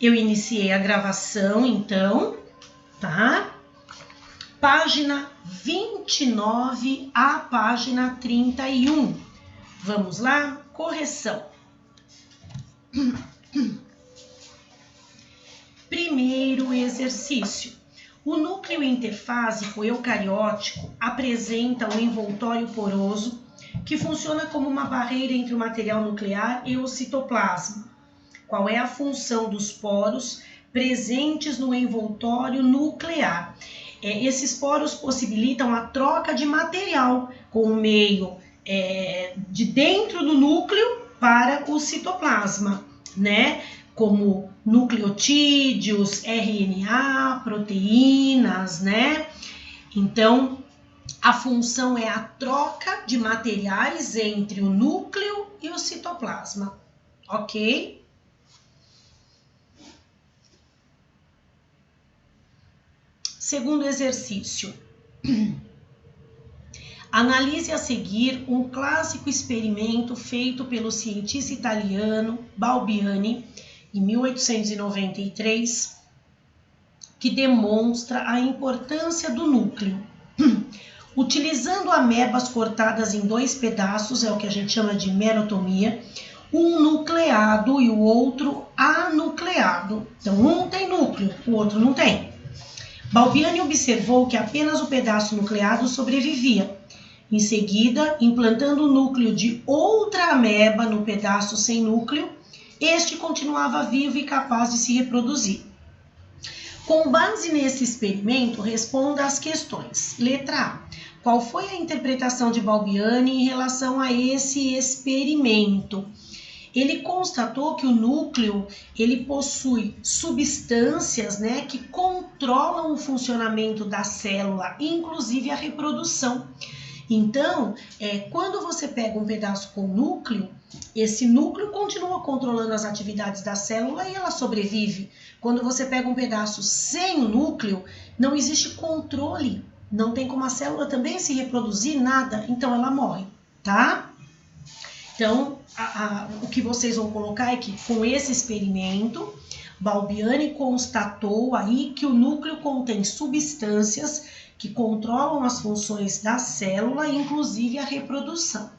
Eu iniciei a gravação, então, tá? Página 29 à página 31. Vamos lá? Correção. Primeiro exercício. O núcleo interfásico eucariótico apresenta um envoltório poroso que funciona como uma barreira entre o material nuclear e o citoplasma. Qual é a função dos poros presentes no envoltório nuclear? Esses poros possibilitam a troca de material com o meio de dentro do núcleo para o citoplasma, né? Como nucleotídeos, RNA, proteínas, né? Então, a função é a troca de materiais entre o núcleo e o citoplasma, ok? Segundo exercício. Analise a seguir um clássico experimento feito pelo cientista italiano Balbiani, em 1893, que demonstra a importância do núcleo. Utilizando amebas cortadas em 2 pedaços, é o que a gente chama de merotomia, um nucleado e o outro anucleado. Então, um tem núcleo, o outro não tem. Balbiani observou que apenas o pedaço nucleado sobrevivia. Em seguida, implantando o núcleo de outra ameba no pedaço sem núcleo, este continuava vivo e capaz de se reproduzir. Com base nesse experimento, responda às questões. Letra A. Qual foi a interpretação de Balbiani em relação a esse experimento? Ele constatou que o núcleo ele possui substâncias, né, que controlam o funcionamento da célula, inclusive a reprodução. Então, quando você pega um pedaço com núcleo, esse núcleo continua controlando as atividades da célula e ela sobrevive. Quando você pega um pedaço sem o núcleo, não existe controle, não tem como a célula também se reproduzir, nada, então ela morre, tá? Então, o que vocês vão colocar é que com esse experimento, Balbiani constatou aí que o núcleo contém substâncias que controlam as funções da célula, inclusive a reprodução,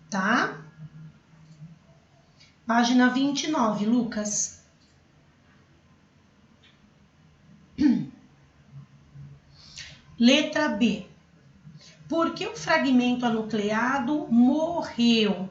tá? Página 29, Lucas. Letra B. Por que o fragmento anucleado morreu?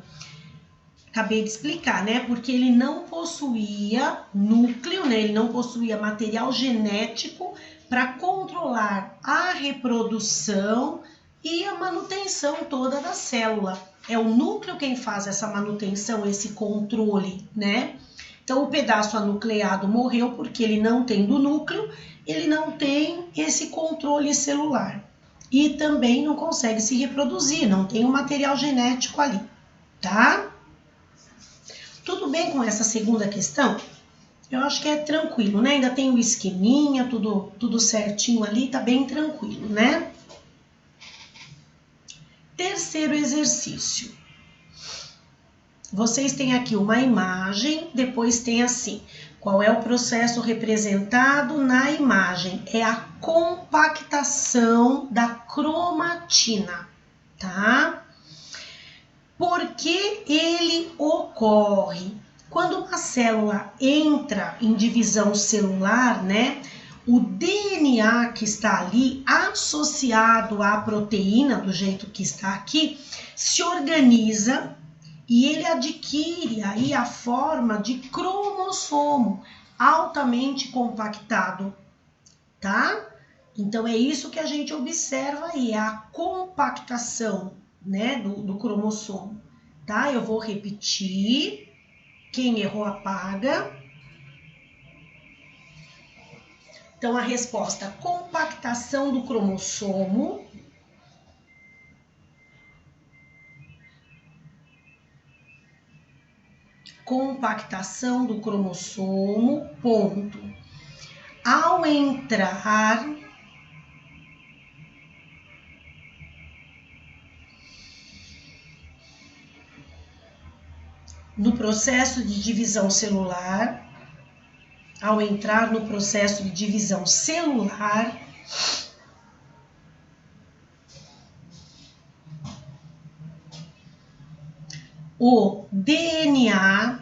Acabei de explicar, né? Porque ele não possuía núcleo, né? Ele não possuía material genético para controlar a reprodução e a manutenção toda da célula. É o núcleo quem faz essa manutenção, esse controle, né? Então, o pedaço anucleado morreu porque ele não tem do núcleo, ele não tem esse controle celular. E também não consegue se reproduzir, não tem um material genético ali, tá? Tudo bem com essa segunda questão? Eu acho que é tranquilo, né? Ainda tem o esqueminha, tudo certinho ali, tá bem tranquilo, né? Terceiro exercício. Vocês têm aqui uma imagem, depois tem assim, qual é o processo representado na imagem? É a compactação da cromatina, tá? Porque ele ocorre quando uma célula entra em divisão celular, né? O DNA que está ali associado à proteína, do jeito que está aqui, se organiza e ele adquire aí a forma de cromossomo altamente compactado, tá? Então é isso que a gente observa aí, é a compactação, né, do cromossomo, tá? Eu vou repetir, quem errou apaga. Então a resposta, compactação do cromossomo. Compactação do cromossomo, ponto. Ao entrar no processo de divisão celular, ao entrar no processo de divisão celular, o DNA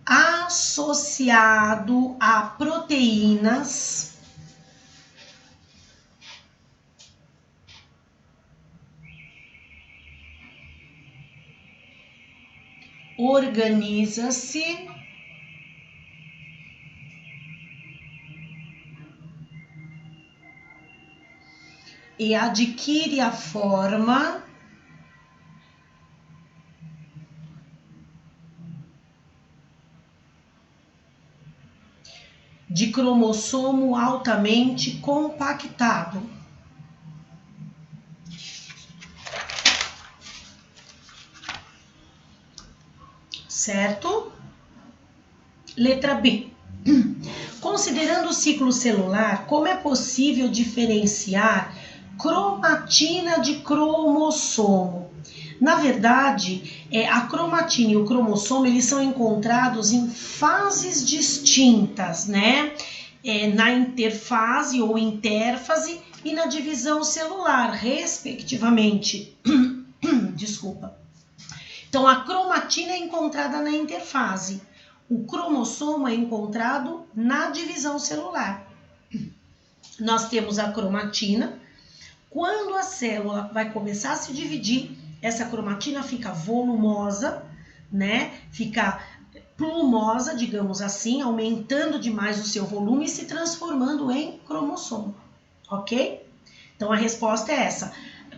associado a proteínas organiza-se e adquire a forma de cromossomo altamente compactado. Certo? Letra B. Considerando o ciclo celular, como é possível diferenciar cromatina de cromossomo? Na verdade, a cromatina e o cromossomo eles são encontrados em fases distintas, né? Na interfase ou interfase e na divisão celular, respectivamente. Desculpa. Então, a cromatina é encontrada na interfase. O cromossomo é encontrado na divisão celular. Nós temos a cromatina. Quando a célula vai começar a se dividir, essa cromatina fica volumosa, né? Fica plumosa, digamos assim, aumentando demais o seu volume e se transformando em cromossomo, ok? Então, a resposta é essa.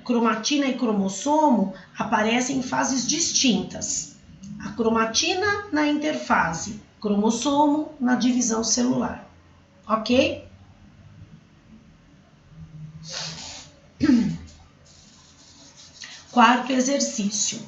Cromatina e cromossomo aparecem em fases distintas. A cromatina na interfase, cromossomo na divisão celular, ok? Quarto exercício.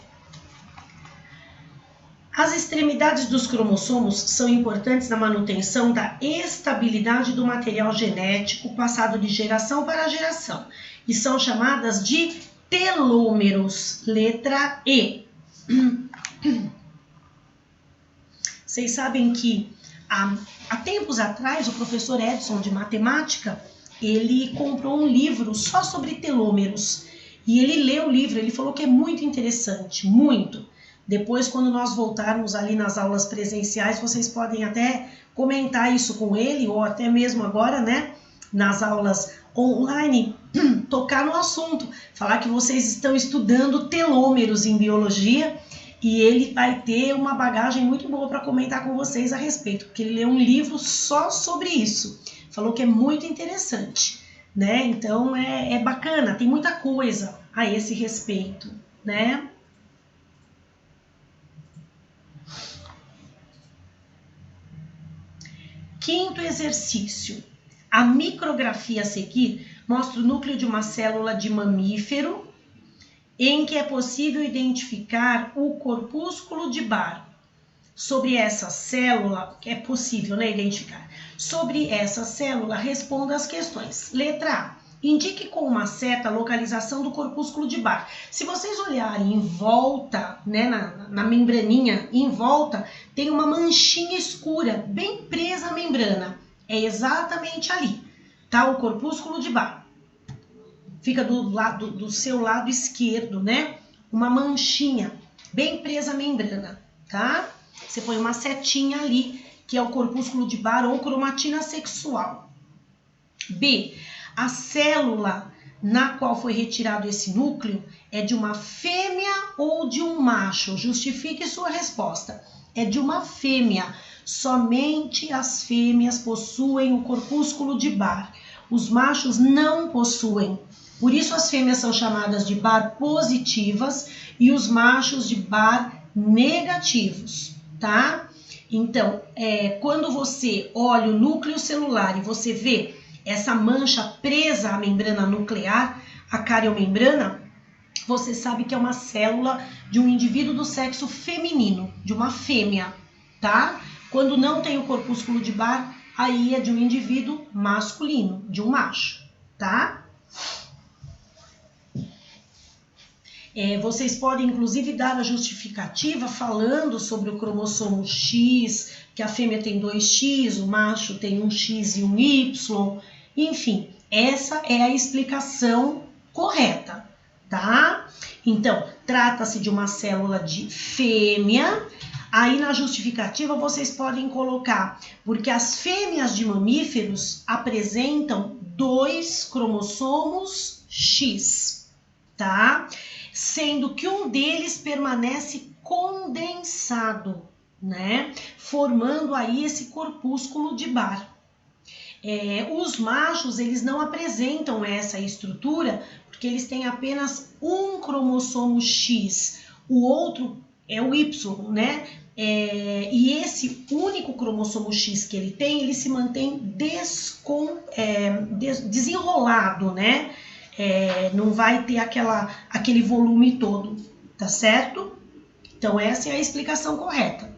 As extremidades dos cromossomos são importantes na manutenção da estabilidade do material genético passado de geração para geração e são chamadas de telômeros. Letra E. Vocês sabem que há tempos atrás o professor Edson de matemática, ele comprou um livro só sobre telômeros e ele leu o livro, ele falou que é muito interessante, muito. Depois, quando nós voltarmos ali nas aulas presenciais, vocês podem até comentar isso com ele ou até mesmo agora, né, nas aulas online, tocar no assunto, falar que vocês estão estudando telômeros em biologia. E ele vai ter uma bagagem muito boa para comentar com vocês a respeito, porque ele leu um livro só sobre isso. Falou que é muito interessante, né? Então é bacana, tem muita coisa a esse respeito, né? Quinto exercício. A micrografia a seguir mostra o núcleo de uma célula de mamífero em que é possível identificar o corpúsculo de Barr. Sobre essa célula, é possível, né, identificar. Sobre essa célula, responda as questões. Letra A. Indique com uma seta a localização do corpúsculo de Barr. Se vocês olharem em volta, né, na membraninha, em volta, tem uma manchinha escura, bem presa à membrana. É exatamente ali, tá? O corpúsculo de Barr. Fica do seu lado esquerdo, né? Uma manchinha bem presa à membrana, tá? Você põe uma setinha ali, que é o corpúsculo de Barr ou cromatina sexual. B. A célula na qual foi retirado esse núcleo é de uma fêmea ou de um macho? Justifique sua resposta. É de uma fêmea. Somente as fêmeas possuem o corpúsculo de Barr. Os machos não possuem. Por isso as fêmeas são chamadas de Barr positivas e os machos de Barr negativos, tá? Então, quando você olha o núcleo celular e você vê essa mancha presa à membrana nuclear, a cariomembrana, você sabe que é uma célula de um indivíduo do sexo feminino, de uma fêmea, tá? Quando não tem o corpúsculo de Barr, aí é de um indivíduo masculino, de um macho, tá? Vocês podem, inclusive, dar a justificativa falando sobre o cromossomo X, que a fêmea tem 2X, o macho tem um X e um Y. Enfim, essa é a explicação correta, tá? Então, trata-se de uma célula de fêmea. Aí na justificativa vocês podem colocar, porque as fêmeas de mamíferos apresentam 2 cromossomos X, tá? Sendo que um deles permanece condensado, né? Formando aí esse corpúsculo de Barr. Os machos, eles não apresentam essa estrutura porque eles têm apenas um cromossomo X, o outro é o Y, né? E esse único cromossomo X que ele tem, ele se mantém desenrolado, né? Não vai ter aquele volume todo, tá certo? Então essa é a explicação correta.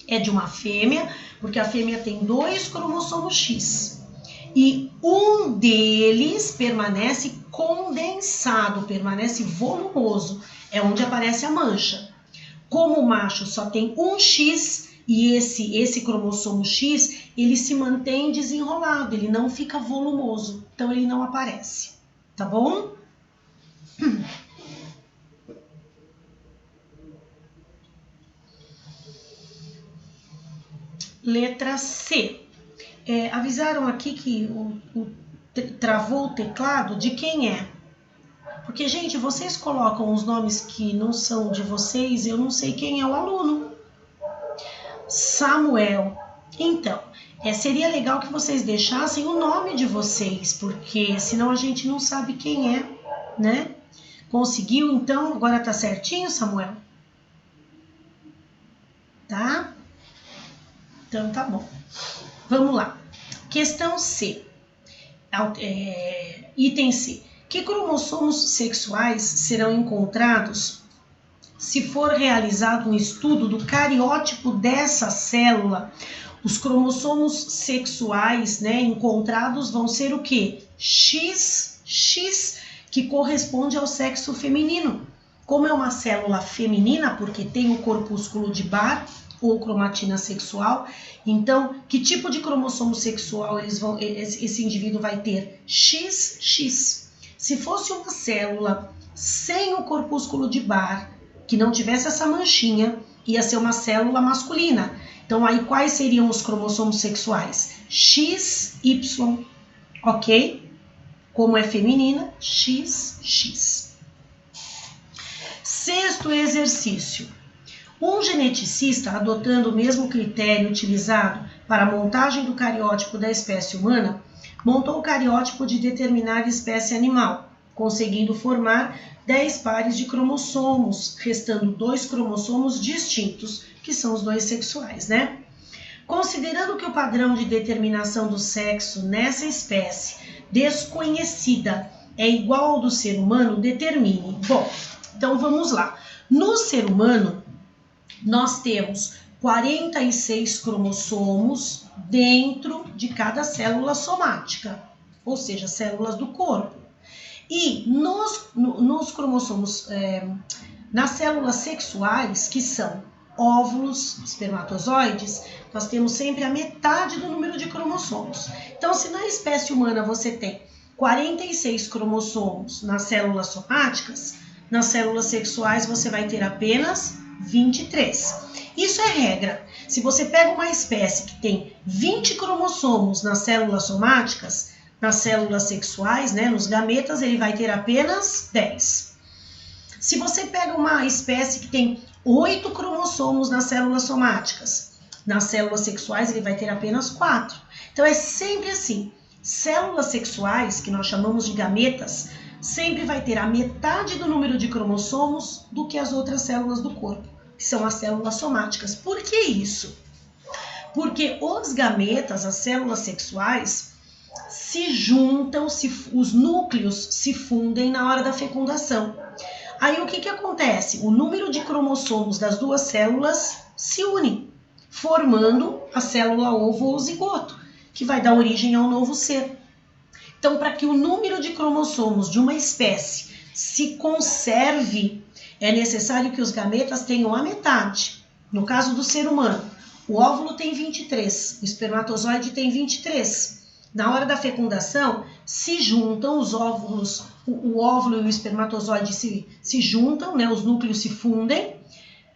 É de uma fêmea, porque a fêmea tem 2 cromossomos X. E um deles permanece condensado, permanece volumoso. É onde aparece a mancha. Como o macho só tem um X e esse cromossomo X, ele se mantém desenrolado, ele não fica volumoso. Então ele não aparece, tá bom? Letra C. Avisaram aqui que travou o teclado, de quem é? Porque, gente, vocês colocam os nomes que não são de vocês, eu não sei quem é o aluno. Samuel. Então, seria legal que vocês deixassem o nome de vocês, porque senão a gente não sabe quem é, né? Conseguiu, então? Agora tá certinho, Samuel? Tá? Então, tá bom. Vamos lá. Questão C. Item C. Que cromossomos sexuais serão encontrados se for realizado um estudo do cariótipo dessa célula? Os cromossomos sexuais, né, encontrados vão ser o quê? XX, que corresponde ao sexo feminino. Como é uma célula feminina, porque tem o corpúsculo de Barr, ou cromatina sexual, então, que tipo de cromossomo sexual esse indivíduo vai ter? XX. Se fosse uma célula sem o corpúsculo de Barr, que não tivesse essa manchinha, ia ser uma célula masculina. Então, aí quais seriam os cromossomos sexuais? XY, ok? Como é feminina, XX. Sexto exercício. Um geneticista, adotando o mesmo critério utilizado para a montagem do cariótipo da espécie humana, montou o cariótipo de determinada espécie animal, conseguindo formar 10 pares de cromossomos, restando 2 cromossomos distintos, que são os 2 sexuais, né? Considerando que o padrão de determinação do sexo nessa espécie desconhecida é igual ao do ser humano, determine. Bom, então vamos lá. No ser humano, nós temos 46 cromossomos dentro de cada célula somática, ou seja, células do corpo. E nos cromossomos, nas células sexuais, que são óvulos, espermatozoides, nós temos sempre a metade do número de cromossomos. Então, se na espécie humana você tem 46 cromossomos nas células somáticas, nas células sexuais você vai ter apenas 23. Isso é regra. Se você pega uma espécie que tem 20 cromossomos nas células somáticas, nas células sexuais, né, nos gametas, ele vai ter apenas 10. Se você pega uma espécie que tem 8 cromossomos nas células somáticas, nas células sexuais ele vai ter apenas 4. Então é sempre assim. Células sexuais, que nós chamamos de gametas, sempre vai ter a metade do número de cromossomos do que as outras células do corpo, que são as células somáticas. Por que isso? Porque os gametas, as células sexuais, se juntam, os núcleos se fundem na hora da fecundação. Aí o que acontece? O número de cromossomos das duas células se une, formando a célula ovo ou zigoto, que vai dar origem ao novo ser. Então, para que o número de cromossomos de uma espécie se conserve, é necessário que os gametas tenham a metade. No caso do ser humano, o óvulo tem 23, o espermatozoide tem 23. Na hora da fecundação, se juntam os óvulos, o óvulo e o espermatozoide se juntam, né, os núcleos se fundem,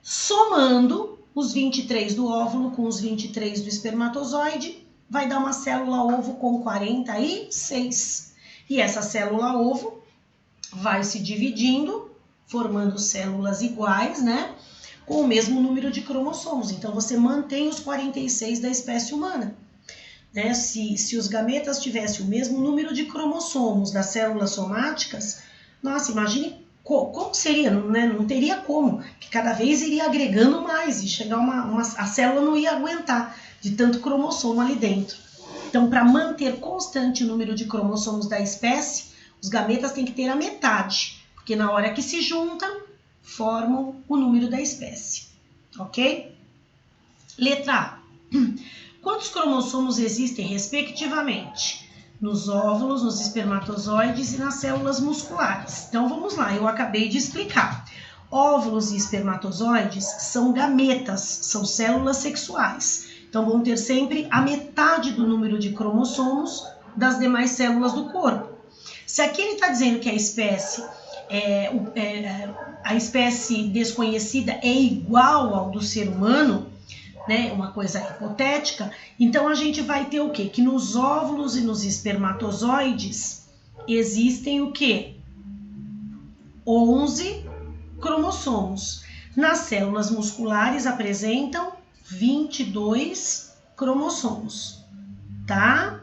somando os 23 do óvulo com os 23 do espermatozoide, vai dar uma célula ovo com 46. E essa célula ovo vai se dividindo, formando células iguais, né? Com o mesmo número de cromossomos. Então, você mantém os 46 da espécie humana. Né? Se os gametas tivessem o mesmo número de cromossomos das células somáticas, nossa, imagine como seria, né? Não teria como, que cada vez iria agregando mais e chegar a célula não ia aguentar de tanto cromossomo ali dentro. Então, para manter constante o número de cromossomos da espécie, os gametas têm que ter a metade, porque na hora que se juntam, formam o número da espécie, ok? Letra A. Quantos cromossomos existem, respectivamente, nos óvulos, nos espermatozoides e nas células musculares? Então, vamos lá, eu acabei de explicar. Óvulos e espermatozoides são gametas, são células sexuais. Então, vão ter sempre a metade do número de cromossomos das demais células do corpo. Se aqui ele está dizendo que a espécie desconhecida é igual ao do ser humano, né, uma coisa hipotética, então a gente vai ter o quê? Que nos óvulos e nos espermatozoides existem o quê? 11 cromossomos. Nas células musculares apresentam 22 cromossomos, tá?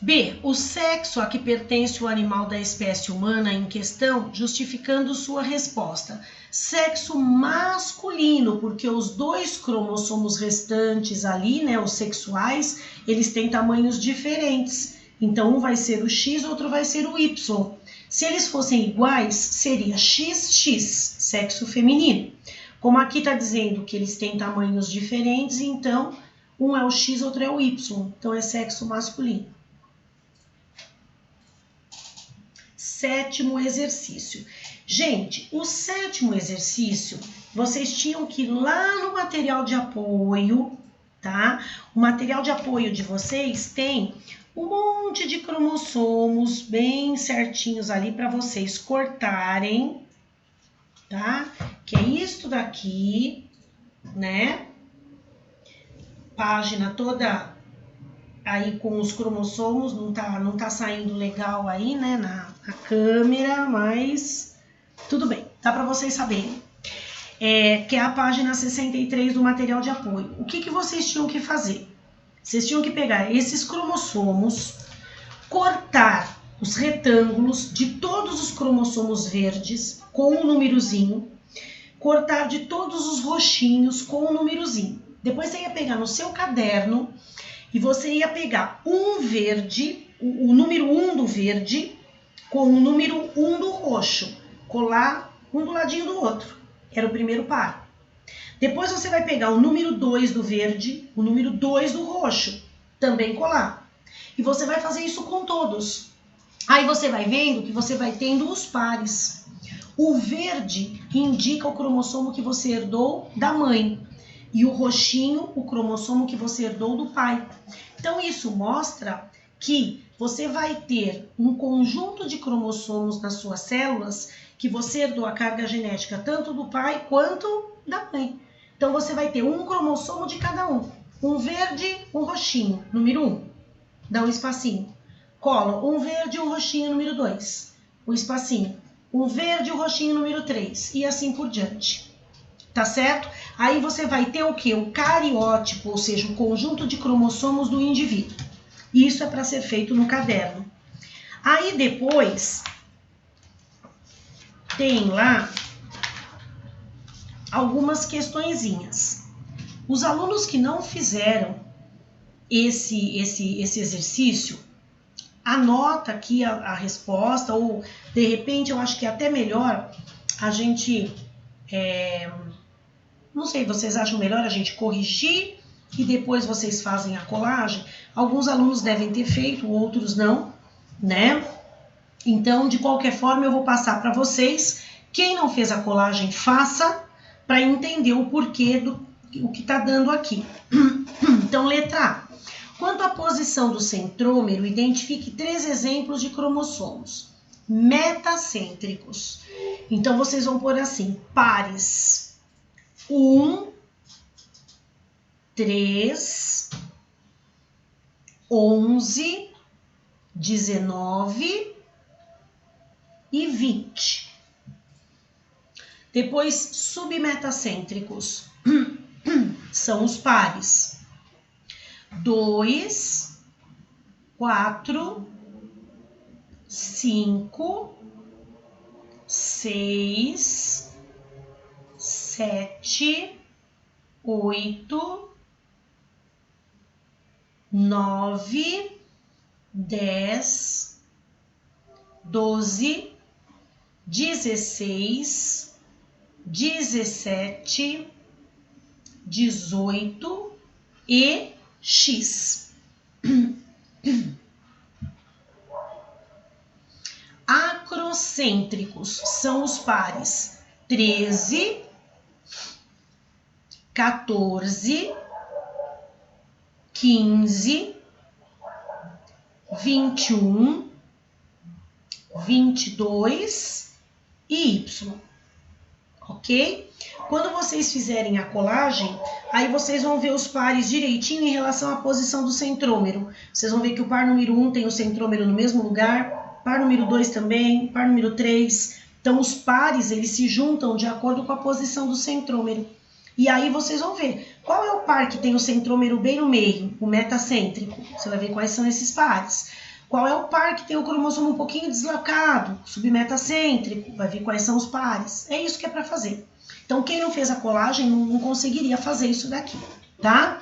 B. O sexo a que pertence o animal da espécie humana em questão, justificando sua resposta. Sexo masculino, porque os 2 cromossomos restantes ali, né, os sexuais, eles têm tamanhos diferentes. Então, um vai ser o X, outro vai ser o Y. Se eles fossem iguais, seria XX, sexo feminino. Como aqui está dizendo que eles têm tamanhos diferentes, então, um é o X, outro é o Y. Então, é sexo masculino. 7º exercício. Gente, o 7º exercício, vocês tinham que ir lá no material de apoio, tá? O material de apoio de vocês tem um monte de cromossomos bem certinhos ali para vocês cortarem, tá? Que é isto daqui, né? Página toda aí com os cromossomos, não tá saindo legal aí, né, na câmera, mas tudo bem, dá para vocês saberem. Que é a página 63 do material de apoio. O que vocês tinham que fazer? Vocês tinham que pegar esses cromossomos, cortar os retângulos de todos os cromossomos verdes com um númerozinho, cortar de todos os roxinhos com um númerozinho. Depois você ia pegar no seu caderno e você ia pegar um verde, o número 1 do verde, com o número 1 do roxo, colar um do ladinho do outro. Era o primeiro par. Depois você vai pegar o número 2 do verde, o número 2 do roxo, também colar. E você vai fazer isso com todos. Aí você vai vendo que você vai tendo os pares. O verde indica o cromossomo que você herdou da mãe. E o roxinho, o cromossomo que você herdou do pai. Então, isso mostra que você vai ter um conjunto de cromossomos nas suas células que você herdou a carga genética tanto do pai quanto da mãe. Então, você vai ter um cromossomo de cada um. Um verde, um roxinho, número 1. Dá um espacinho. Cola um verde e um roxinho, número 2. Um espacinho. Um verde e um roxinho, número 3. E assim por diante. Tá certo? Aí você vai ter o quê? O cariótipo, ou seja, o conjunto de cromossomos do indivíduo. Isso é para ser feito no caderno. Aí depois tem lá algumas questõezinhas. Os alunos que não fizeram esse exercício, anota aqui a resposta, ou de repente eu acho que é até melhor a gente, não sei, vocês acham melhor a gente corrigir e depois vocês fazem a colagem? Alguns alunos devem ter feito, outros não, né? Então, de qualquer forma, eu vou passar para vocês. Quem não fez a colagem, faça, para entender o porquê do o que está dando aqui. Então, letra A. Quanto à posição do centrômero, identifique 3 exemplos de cromossomos metacêntricos. Então, vocês vão pôr assim, pares 1, 3, 11, 19 e 20. Depois, submetacêntricos são os pares 2, 4, 5, 6, 7, 8, 9, 10, 12, 16, 17, 18 e X. Acrocêntricos são os pares 13, 14, 15, 21, 22 e Y, ok? Quando vocês fizerem a colagem, aí vocês vão ver os pares direitinho em relação à posição do centrômero. Vocês vão ver que o par número 1 tem o centrômero no mesmo lugar, par número 2 também, par número 3. Então, os pares, eles se juntam de acordo com a posição do centrômero. E aí vocês vão ver qual é o par que tem o centrômero bem no meio, o metacêntrico. Você vai ver quais são esses pares. Qual é o par que tem o cromossomo um pouquinho deslocado, submetacêntrico, vai ver quais são os pares. É isso que é para fazer. Então, quem não fez a colagem não conseguiria fazer isso daqui, tá?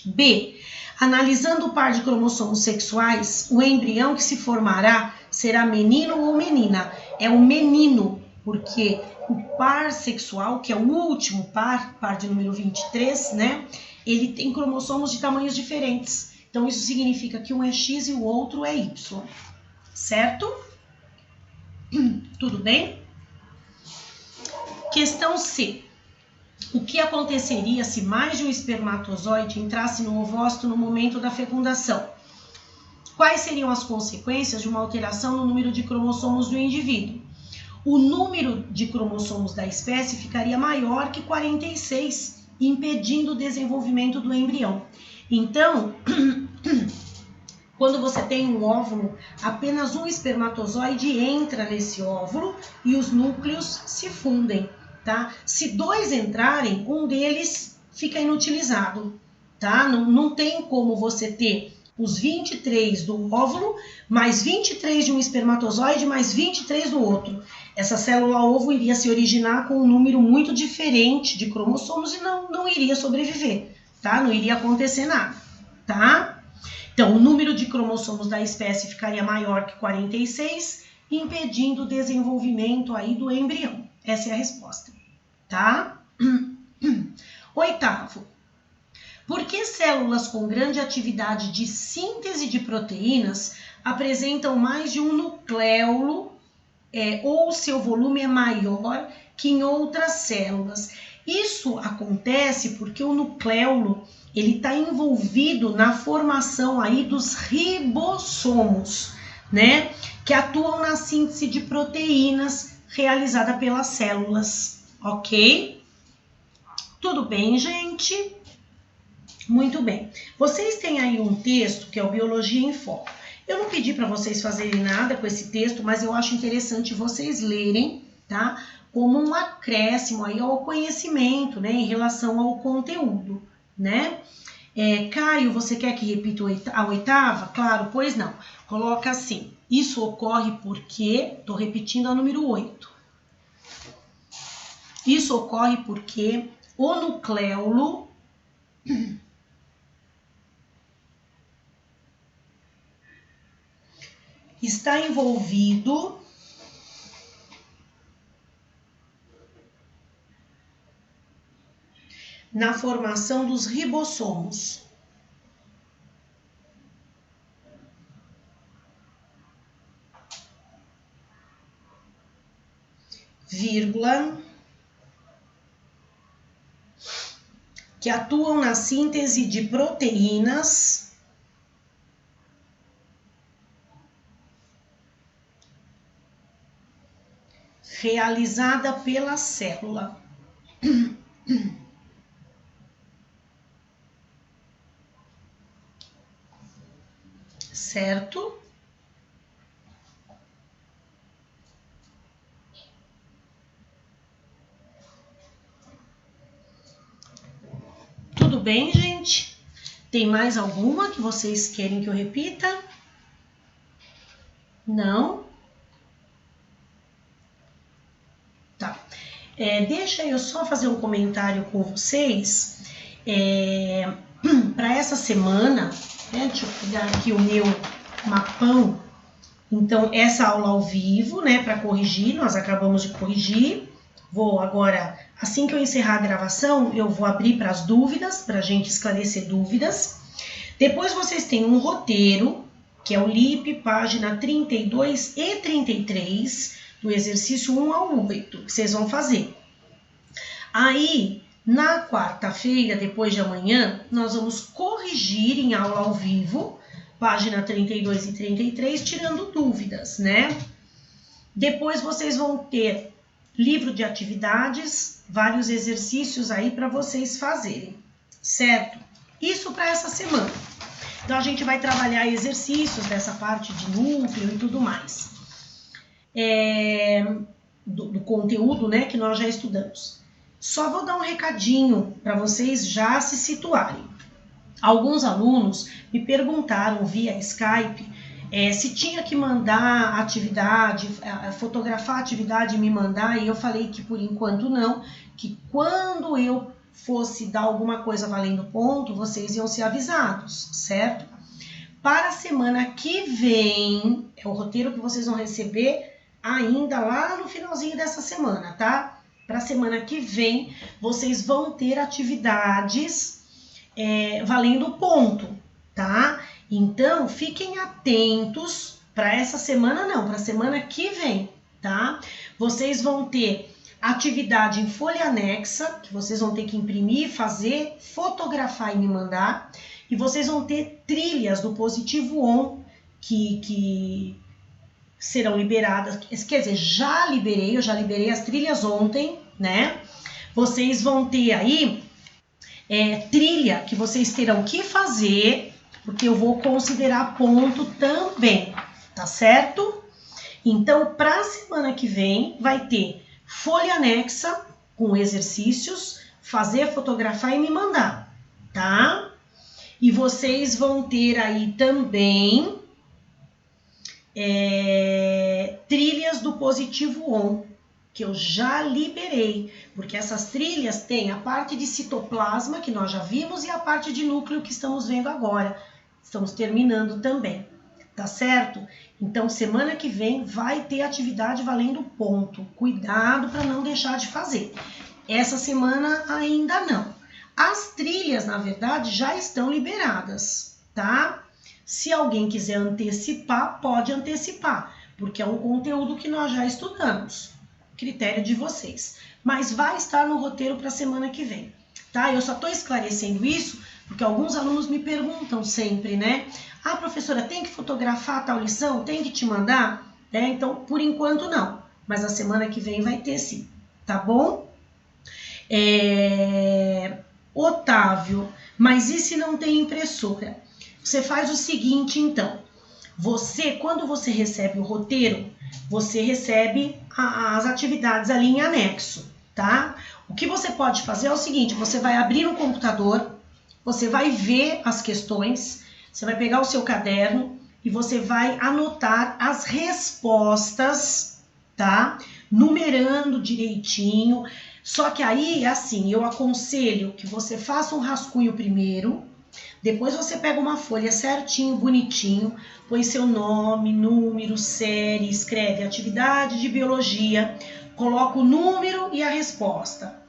B. Analisando o par de cromossomos sexuais, o embrião que se formará será menino ou menina. É o menino, porque o par sexual, que é o último par de número 23, né? Ele tem cromossomos de tamanhos diferentes. Então, isso significa que um é X e o outro é Y, certo? Tudo bem? Questão C. O que aconteceria se mais de um espermatozoide entrasse no ovócito no momento da fecundação? Quais seriam as consequências de uma alteração no número de cromossomos do indivíduo? O número de cromossomos da espécie ficaria maior que 46, impedindo o desenvolvimento do embrião. Então, quando você tem um óvulo, apenas um espermatozoide entra nesse óvulo e os núcleos se fundem, tá? Se 2 entrarem, um deles fica inutilizado, tá? Não tem como você ter os 23 do óvulo, mais 23 de um espermatozoide, mais 23 do outro. Essa célula ovo iria se originar com um número muito diferente de cromossomos e não iria sobreviver, tá? Não iria acontecer nada, tá? Então, o número de cromossomos da espécie ficaria maior que 46, impedindo o desenvolvimento aí do embrião. Essa é a resposta, tá? Oitavo. Por que células com grande atividade de síntese de proteínas apresentam mais de um nucleolo ou seu volume é maior que em outras células? Isso acontece porque o nucleolo ele está envolvido na formação aí dos ribossomos, né? Que atuam na síntese de proteínas realizada pelas células, ok? Tudo bem, gente? Muito bem. Vocês têm aí um texto que é o Biologia em Foco. Eu não pedi para vocês fazerem nada com esse texto, mas eu acho interessante vocês lerem, tá? Como um acréscimo aí ao conhecimento, né? Em relação ao conteúdo, né? Caio, você quer que repita a oitava? Claro, pois não. Coloca assim, isso ocorre porque, estou repetindo a número 8. Isso ocorre porque o nucleolo está envolvido na formação dos ribossomos. Vírgula, que atuam na síntese de proteínas realizada pela célula. Certo? Tudo bem, gente? Tem mais alguma que vocês querem que eu repita? Não? Tá. Deixa eu só fazer um comentário com vocês. Para essa semana, né, deixa eu pegar aqui o meu mapão. Então, essa aula ao vivo, né, para corrigir, nós acabamos de corrigir. Vou agora, assim que eu encerrar a gravação, eu vou abrir para as dúvidas, para a gente esclarecer dúvidas. Depois vocês têm um roteiro, que é o LIP, página 32 e 33, do exercício 1 ao 8, que vocês vão fazer. Aí, na quarta-feira, depois de amanhã, nós vamos corrigir em aula ao vivo, página 32 e 33, tirando dúvidas, né? Depois vocês vão ter livro de atividades, vários exercícios aí para vocês fazerem, certo? Isso para essa semana. Então, a gente vai trabalhar exercícios dessa parte de núcleo e tudo mais. Do conteúdo, né, que nós já estudamos. Só vou dar um recadinho para vocês já se situarem. Alguns alunos me perguntaram via Skype se tinha que mandar atividade, fotografar a atividade e me mandar, e eu falei que por enquanto não, que quando eu fosse dar alguma coisa valendo ponto, vocês iam ser avisados, certo? Para a semana que vem, é o roteiro que vocês vão receber ainda lá no finalzinho dessa semana, tá? Para a semana que vem, vocês vão ter atividades valendo ponto, tá? Então, fiquem atentos para essa semana, não, para a semana que vem, tá? Vocês vão ter atividade em folha anexa, que vocês vão ter que imprimir, fazer, fotografar e me mandar. E vocês vão ter trilhas do Positivo On, que serão liberadas, quer dizer, eu já liberei as trilhas ontem, né? Vocês vão ter aí trilha que vocês terão que fazer, porque eu vou considerar ponto também, tá certo? Então, para a semana que vem, vai ter folha anexa com exercícios, fazer, fotografar e me mandar, tá? E vocês vão ter aí também trilhas do Positivo On, que eu já liberei, porque essas trilhas têm a parte de citoplasma, que nós já vimos, e a parte de núcleo que estamos vendo agora. Estamos terminando também, tá certo? Então, semana que vem vai ter atividade valendo ponto. Cuidado para não deixar de fazer. Essa semana ainda não. As trilhas, na verdade, já estão liberadas, tá? Se alguém quiser antecipar, pode antecipar, porque é um conteúdo que nós já estudamos. Critério de vocês. Mas vai estar no roteiro para a semana que vem, tá? Eu só estou esclarecendo isso porque alguns alunos me perguntam sempre, né? Ah, professora, tem que fotografar tal lição? Tem que te mandar? Então, por enquanto não. Mas a semana que vem vai ter sim, tá bom? Otávio, mas e se não tem impressora? Você faz o seguinte, então. Quando você recebe o roteiro, você recebe as atividades ali em anexo, tá? O que você pode fazer é o seguinte, você vai abrir o computador, você vai ver as questões, você vai pegar o seu caderno e você vai anotar as respostas, tá? Numerando direitinho. Só que aí, assim, eu aconselho que você faça um rascunho primeiro, depois você pega uma folha certinho, bonitinho, põe seu nome, número, série, escreve atividade de biologia, coloca o número e a resposta,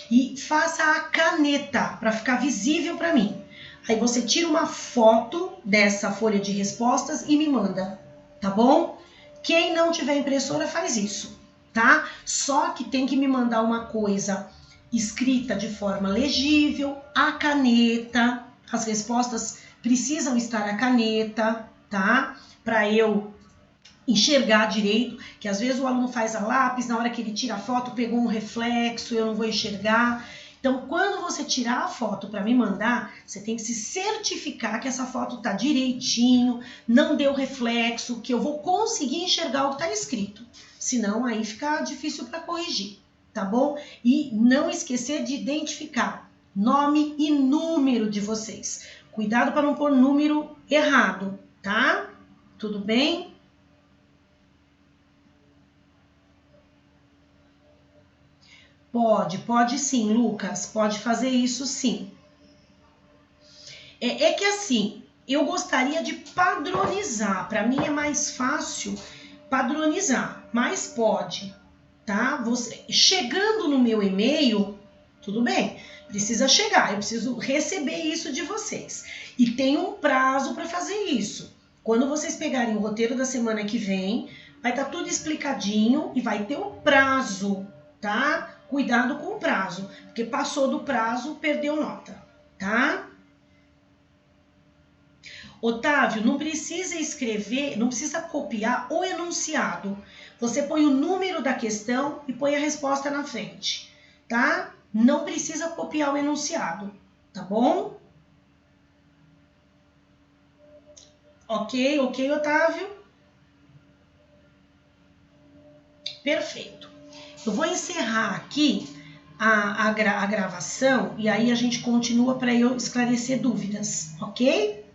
e faça a caneta para ficar visível para mim. Aí você tira uma foto dessa folha de respostas e me manda, tá bom? Quem não tiver impressora faz isso, tá? Só que tem que me mandar uma coisa escrita de forma legível, a caneta, as respostas precisam estar a caneta, tá? Para eu enxergar direito, que às vezes o aluno faz a lápis, na hora que ele tira a foto pegou um reflexo, eu não vou enxergar. Então, quando você tirar a foto para me mandar, você tem que se certificar que essa foto tá direitinho, não deu reflexo, que eu vou conseguir enxergar o que tá escrito. Senão, aí fica difícil para corrigir, tá bom? E não esquecer de identificar nome e número de vocês. Cuidado para não pôr número errado, tá? Tudo bem? Pode sim, Lucas, pode fazer isso sim. É que assim, eu gostaria de padronizar, para mim é mais fácil padronizar, mas pode, tá? Você chegando no meu e-mail, tudo bem, precisa chegar, eu preciso receber isso de vocês. E tem um prazo para fazer isso. Quando vocês pegarem o roteiro da semana que vem, vai estar tudo explicadinho e vai ter o prazo, tá? Cuidado com o prazo, porque passou do prazo, perdeu nota, tá? Otávio, não precisa escrever, não precisa copiar o enunciado. Você põe o número da questão e põe a resposta na frente, tá? Não precisa copiar o enunciado, tá bom? Ok, Otávio? Perfeito. Eu vou encerrar aqui a gravação e aí a gente continua para eu esclarecer dúvidas, ok?